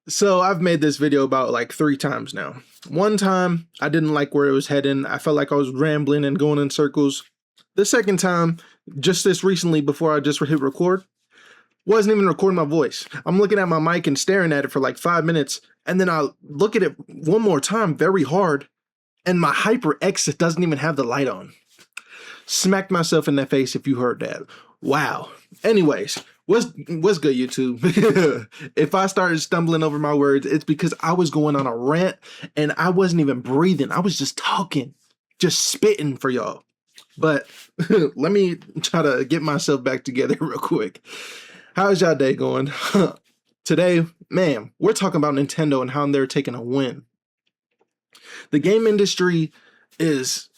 So I've made this video about like 3 times now. One time, I didn't like where it was heading. I felt like I was rambling and going in circles. The second time, just this recently before I just hit record, wasn't even recording my voice. I'm looking at my mic and staring at it for like 5 minutes, and then I look at it one more time very hard, and my HyperX doesn't even have the light on. Smacked myself in the face if you heard that. Wow. Anyways, what's good, YouTube? If I started stumbling over my words, it's because I was going on a rant and I wasn't even breathing. I was just talking, just spitting for y'all. But let me try to get myself back together real quick. How's y'all day going? Today, man, we're talking about Nintendo and how they're taking a win. The game industry is,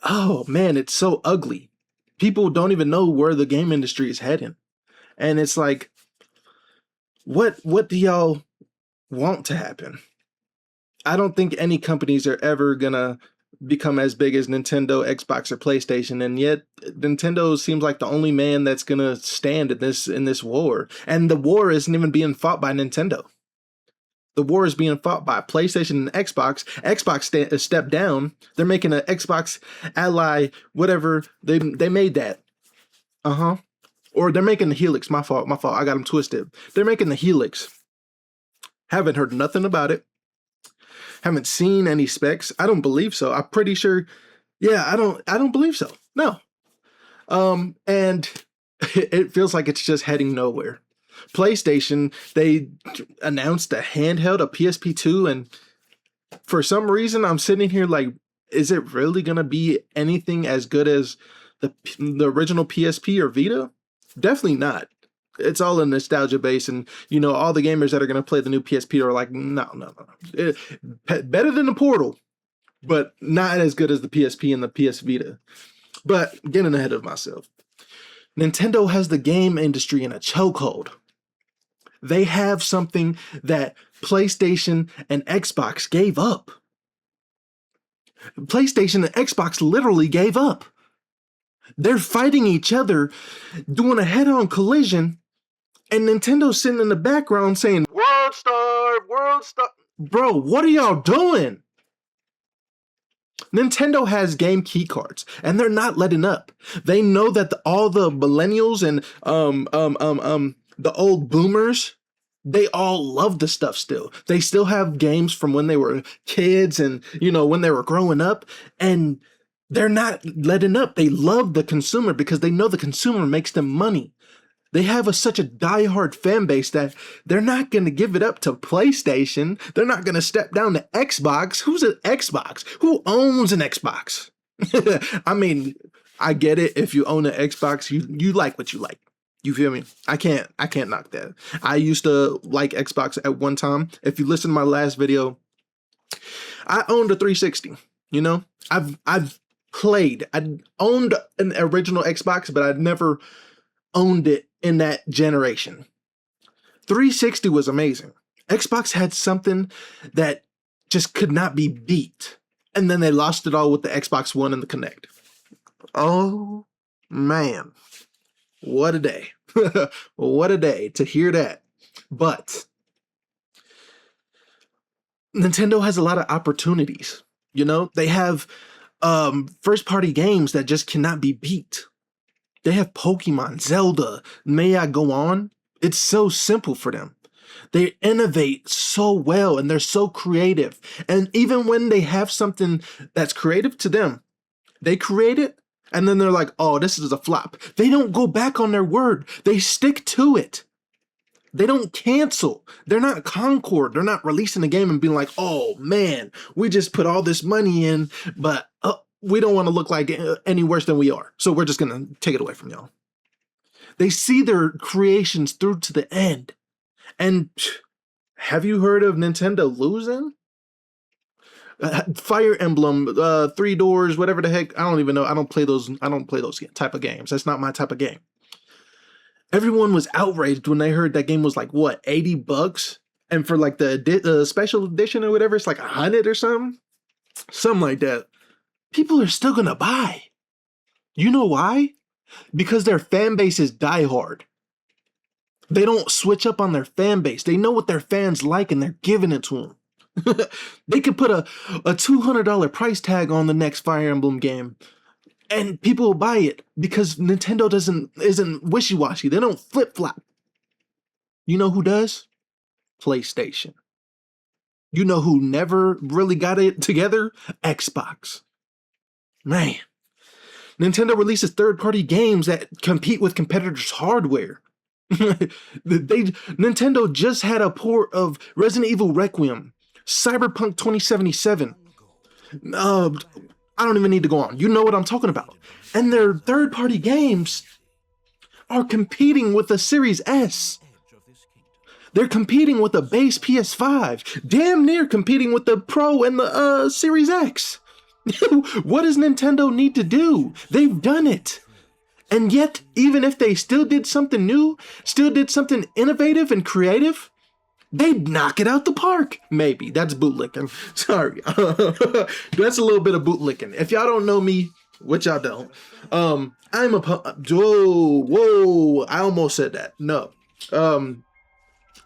oh man, it's so ugly. People don't even know where the game industry is heading. And it's like, what do y'all want to happen? I don't think any companies are ever gonna become as big as Nintendo, Xbox, or PlayStation, and yet Nintendo seems like the only man that's gonna stand in this war. And the war isn't even being fought by Nintendo. The war is being fought by PlayStation and Xbox. Xbox stepped down. They're making an Xbox Ally, whatever. They made that. Or they're making the Helix. My fault. I got them twisted. They're making the Helix. Haven't heard nothing about it. Haven't seen any specs. I don't believe so. I'm pretty sure. Yeah, I don't believe so. No. And it feels like it's just heading nowhere. PlayStation, they announced a handheld, a PSP2, and for some reason I'm sitting here like, is it really gonna be anything as good as the original PSP or Vita? Definitely not. It's all a nostalgia base, and you know, all the gamers that are gonna play the new PSP are like, no. Better than the Portal, but not as good as the PSP and the PS Vita. But getting ahead of myself. Nintendo has the game industry in a chokehold. They have something that PlayStation and Xbox gave up. PlayStation and Xbox literally gave up. They're fighting each other, doing a head-on collision, and Nintendo's sitting in the background saying, World Star, World Star. Bro, what are y'all doing? Nintendo has game key cards, and they're not letting up. They know that all the millennials and the old boomers, they all love the stuff still. They still have games from when they were kids and, you know, when they were growing up, and they're not letting up. They love the consumer because they know the consumer makes them money. They have such a diehard fan base that they're not going to give it up to PlayStation. They're not going to step down to Xbox. Who's an Xbox? Who owns an Xbox? I mean, I get it. If you own an Xbox, you like what you like. You feel me? I can't knock that. I used to like Xbox at one time. If you listen to my last video, I owned a 360. You know, I owned an original Xbox, but I'd never owned it in that generation. 360 was amazing. Xbox had something that just could not be beat. And then they lost it all with the Xbox One and the Kinect. Oh, man. What a day. What a day to hear that. But Nintendo has a lot of opportunities. You know, they have first-party games that just cannot be beat. They have Pokemon, Zelda, may I go on? It's so simple for them. They innovate so well and they're so creative. And even when they have something that's creative to them, they create it and then they're like, oh, this is a flop. They don't go back on their word. They stick to it. They don't cancel. They're not Concord. They're not releasing a game and being like, oh man, we just put all this money in, but we don't want to look like any worse than we are. So we're just going to take it away from y'all. They see their creations through to the end. And have you heard of Nintendo losing? Fire Emblem, Three Doors, whatever the heck. I don't even know. I don't play those type of games. That's not my type of game. Everyone was outraged when they heard that game was like, what, $80? And for like the special edition or whatever, it's like 100 or something. Something like that. People are still gonna buy. You know why? Because their fan base is diehard. They don't switch up on their fan base. They know what their fans like and they're giving it to them. They could put a $200 price tag on the next Fire Emblem game and people will buy it because Nintendo isn't wishy-washy. They don't flip-flop. You know who does? PlayStation. You know who never really got it together? Xbox. Man. Nintendo releases third-party games that compete with competitors' hardware. Nintendo just had a port of Resident Evil Requiem, Cyberpunk 2077. I don't even need to go on. You know what I'm talking about. And their third-party games are competing with the Series S. They're competing with the base PS5. Damn near competing with the Pro and the Series X. What does Nintendo need to do? They've done it. And yet, even if they still did something new, still did something innovative and creative, they'd knock it out the park. Maybe. That's bootlicking. Sorry. That's a little bit of bootlicking. If y'all don't know me, which y'all don't, whoa, I almost said that. No.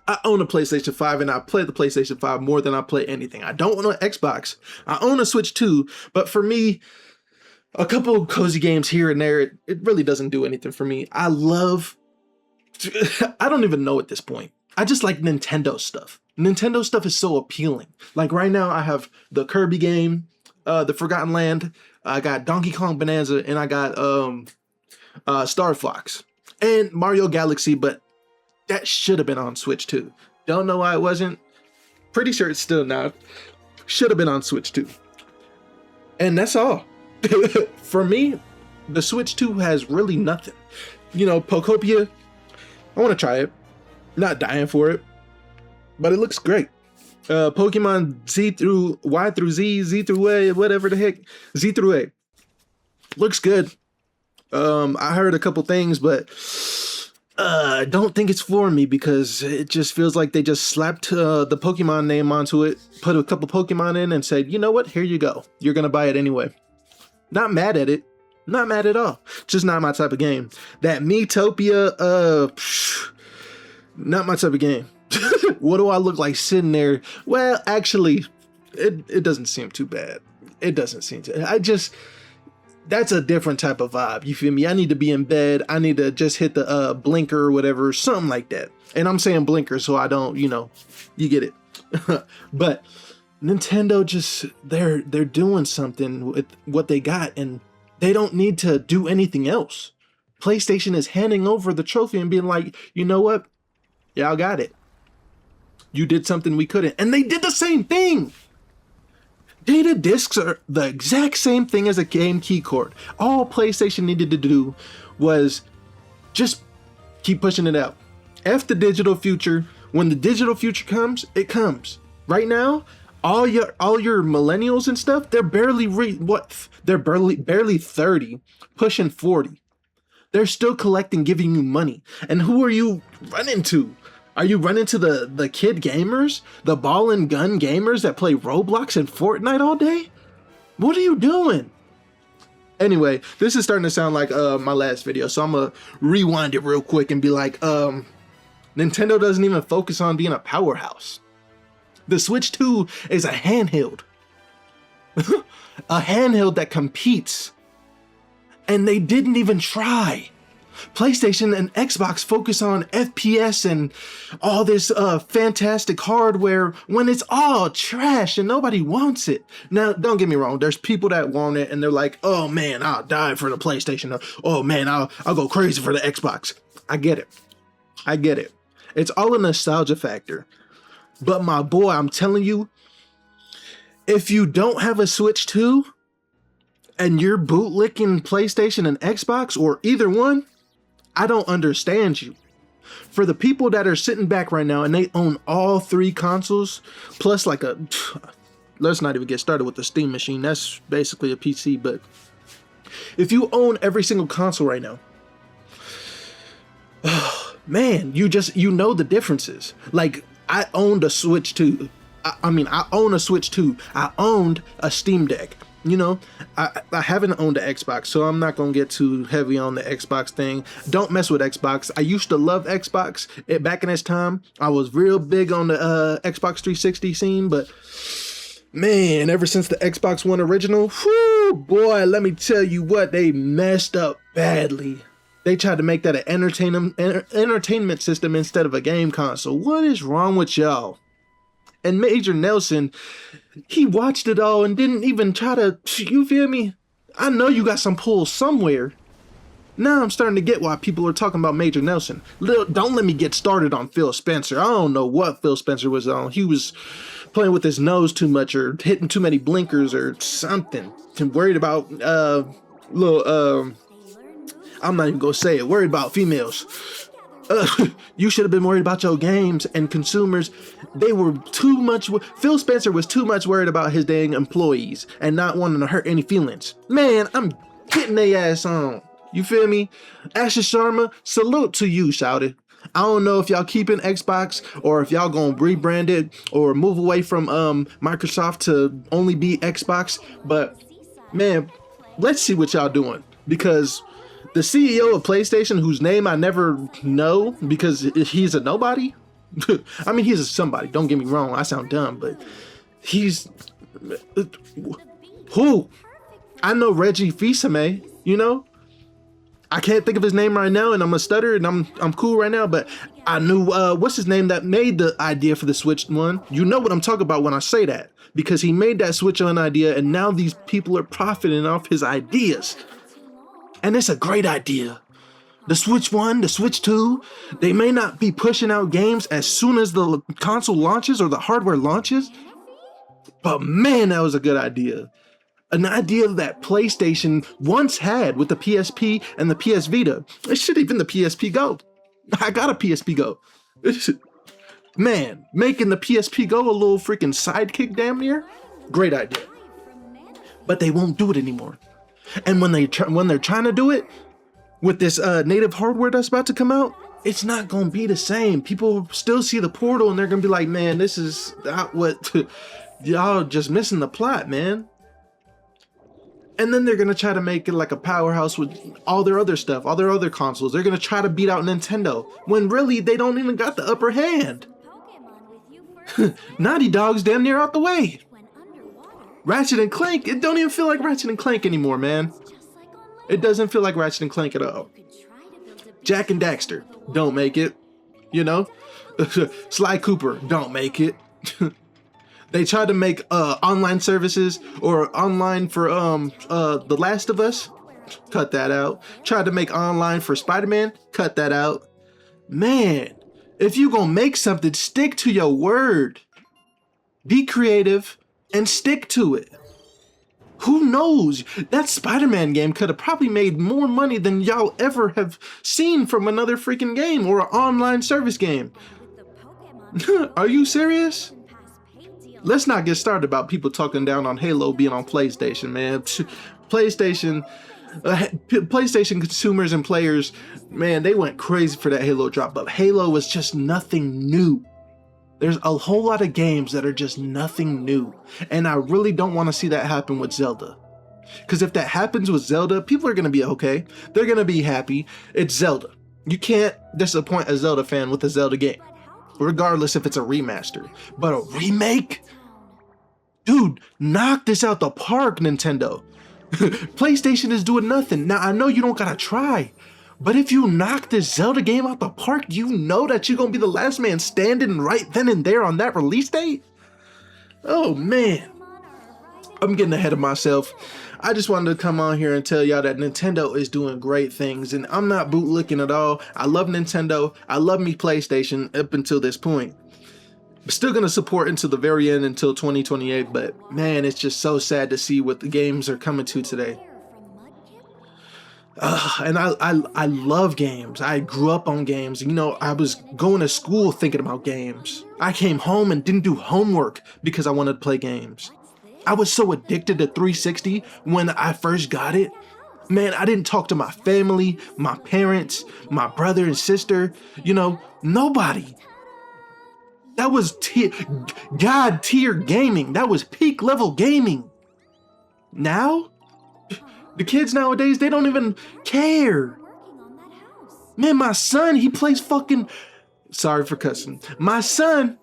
I own a PlayStation 5 and I play the PlayStation 5 more than I play anything. I don't own an Xbox. I own a Switch too, but for me, a couple of cozy games here and there, it really doesn't do anything for me. I don't even know at this point. I just like Nintendo stuff. Nintendo stuff is so appealing. Like right now I have the Kirby game, the Forgotten Land, I got Donkey Kong Bonanza, and I got Star Fox and Mario Galaxy, but that should have been on Switch too. Don't know why it wasn't. Pretty sure it's still not. Should have been on Switch too. And that's all. For me, the Switch 2 has really nothing. You know, Pokopia, I want to try it. Not dying for it, but it looks great. Pokemon Z through Y through Z, Z through A, whatever the heck, Z through A. Looks good. I heard a couple things, but I don't think it's for me because it just feels like they just slapped the Pokemon name onto it, put a couple Pokemon in and said, you know what, here you go. You're going to buy it anyway. Not mad at it. Not mad at all. Just not my type of game. That Miitopia, not my type of game. What do I look like sitting there? Well, actually, it doesn't seem too bad. It doesn't seem to. That's a different type of vibe. You feel me? I need to be in bed. I need to just hit the blinker or whatever, something like that. And I'm saying blinker so I don't, you get it. But Nintendo just, they're doing something with what they got and they don't need to do anything else. PlayStation is handing over the trophy and being like, you know what? Y'all got it. You did something we couldn't. And they did the same thing. Data discs are the exact same thing as a game keycord. All PlayStation needed to do was just keep pushing it out. F the digital future. When the digital future comes, it comes. Right now, all your millennials and stuff, they're barely barely 30, pushing 40. They're still collecting, giving you money. And who are you running to? Are you running to the kid gamers? The ball and gun gamers that play Roblox and Fortnite all day? What are you doing? Anyway, this is starting to sound like my last video, so I'm gonna rewind it real quick and be like, Nintendo doesn't even focus on being a powerhouse. The Switch 2 is a handheld. A handheld that competes. And they didn't even try. PlayStation and Xbox focus on FPS and all this fantastic hardware when it's all trash and nobody wants it. Now, don't get me wrong. There's people that want it and they're like, oh man, I'll die for the PlayStation. Or, oh man, I'll go crazy for the Xbox. I get it. I get it. It's all a nostalgia factor. But my boy, I'm telling you, if you don't have a Switch 2 and you're bootlicking PlayStation and Xbox or either one, I don't understand you. For the people that are sitting back right now and they own all three consoles, plus like let's not even get started with the Steam machine. That's basically a PC, but if you own every single console right now, man, you know the differences. Like, I owned a Switch 2. I own a Switch 2. I owned a Steam Deck. You know, I haven't owned an Xbox, so I'm not gonna get too heavy on the Xbox thing. Don't mess with Xbox. I used to love Xbox. Back in its time, I was real big on the Xbox 360 scene, but man, ever since the Xbox One original, whew, boy, let me tell you what, they messed up badly. They tried to make that an entertainment system instead of a game console. What is wrong with y'all? And Major Nelson, he watched it all and didn't even try to, you feel me? I know you got some pull somewhere. Now I'm starting to get why people are talking about Major Nelson. Don't let me get started on Phil Spencer. I don't know what Phil Spencer was on. He was playing with his nose too much or hitting too many blinkers or something. I'm worried about, I'm not even gonna say it, worried about females. You should have been worried about your games and consumers. They were too much. Phil Spencer was too much worried about his dang employees and not wanting to hurt any feelings. Man, I'm getting their ass on. You feel me? Asher Sharma, salute to you, shouted. I don't know if y'all keeping Xbox or if y'all gonna rebrand it or move away from Microsoft to only be Xbox, but man, let's see what y'all doing, because the CEO of PlayStation, whose name I never know because he's a nobody. I mean, he's a somebody. Don't get me wrong. I sound dumb, but he's who? I know Reggie Fils-Aimé, you know? I can't think of his name right now, and I'm a stutter, and I'm cool right now, but I knew, what's his name that made the idea for the Switch one? You know what I'm talking about when I say that, because he made that Switch on idea, and now these people are profiting off his ideas. And it's a great idea. The Switch 1, the Switch 2, they may not be pushing out games as soon as the console launches or the hardware launches, but man, that was a good idea. An idea that PlayStation once had with the PSP and the PS Vita. It should even the PSP Go. I got a PSP Go. Man, making the PSP Go a little freaking sidekick damn near. Great idea. But they won't do it anymore. And when they're trying to do it with this native hardware that's about to come out, it's not gonna be the same. People still see the Portal and they're gonna be like, man, this is not what y'all just missing the plot, man. And then they're gonna try to make it like a powerhouse with all their other stuff, all their other consoles. They're gonna try to beat out Nintendo when really they don't even got the upper hand. Naughty Dog's damn near out the way. Ratchet and Clank, it don't even feel like Ratchet and Clank anymore, man. It doesn't feel like Ratchet and Clank at all. Jack and Daxter, don't make it. You know? Sly Cooper, don't make it. They tried to make online services or online for The Last of Us. Cut that out. Tried to make online for Spider-Man. Cut that out. Man, if you gonna make something, stick to your word. Be creative and stick to it. Who knows? That Spider-Man game could have probably made more money than y'all ever have seen from another freaking game or an online service game. Are you serious? Let's not get started about people talking down on Halo being on PlayStation, man. PlayStation consumers and players, man, they went crazy for that Halo drop, but Halo was just nothing new. There's a whole lot of games that are just nothing new, and I really don't want to see that happen with Zelda. Because if that happens with Zelda, people are going to be okay. They're going to be happy. It's Zelda. You can't disappoint a Zelda fan with a Zelda game, regardless if it's a remaster. But a remake? Dude, knock this out the park, Nintendo. PlayStation is doing nothing. Now, I know you don't gotta try, but if you knock this Zelda game out the park, you know that you're gonna be the last man standing right then and there on that release date? Oh, man. I'm getting ahead of myself. I just wanted to come on here and tell y'all that Nintendo is doing great things, and I'm not bootlicking at all. I love Nintendo. I love me PlayStation up until this point. I'm still going to support into the very end until 2028, but man, it's just so sad to see what the games are coming to today. And I love games. I grew up on games. You know, I was going to school thinking about games. I came home and didn't do homework because I wanted to play games. I was so addicted to 360 when I first got it. Man, I didn't talk to my family, my parents, my brother and sister, you know, nobody. That was God tier gaming. That was peak level gaming. Now? The kids nowadays, they don't even care. Man, my son, he plays fucking... Sorry for cussing. My son,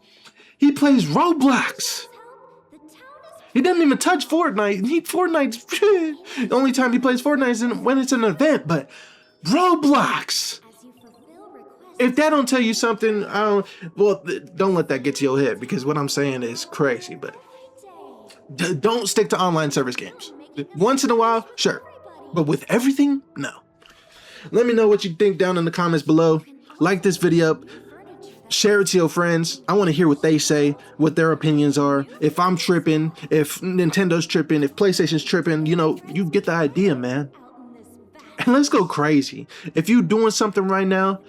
he plays Roblox. He doesn't even touch Fortnite. Fortnite's... The only time he plays Fortnite is when it's an event, but Roblox. If that don't tell you something, well, don't let that get to your head, because what I'm saying is crazy, but don't stick to online service games. Once in a while, sure, but with everything, no. Let me know what you think down in the comments below. Like this video up, share it to your friends. I want to hear what they say, what their opinions are. If I'm tripping, if Nintendo's tripping, if PlayStation's tripping, you know, you get the idea, man. And let's go crazy. If you doing something right now,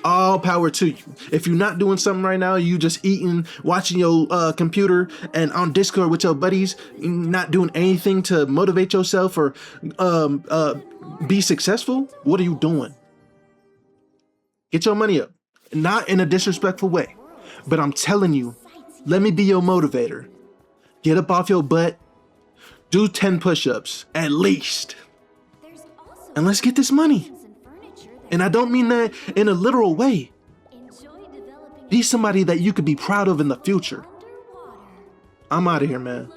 all power to you. If you're not doing something right now, you just eating, watching your computer and on Discord with your buddies, not doing anything to motivate yourself or be successful, what are you doing? Get your money up. Not in a disrespectful way, but I'm telling you, let me be your motivator. Get up off your butt, do 10 push-ups at least, and let's get this money. And I don't mean that in a literal way. Be somebody that you could be proud of in the future. I'm out of here, man.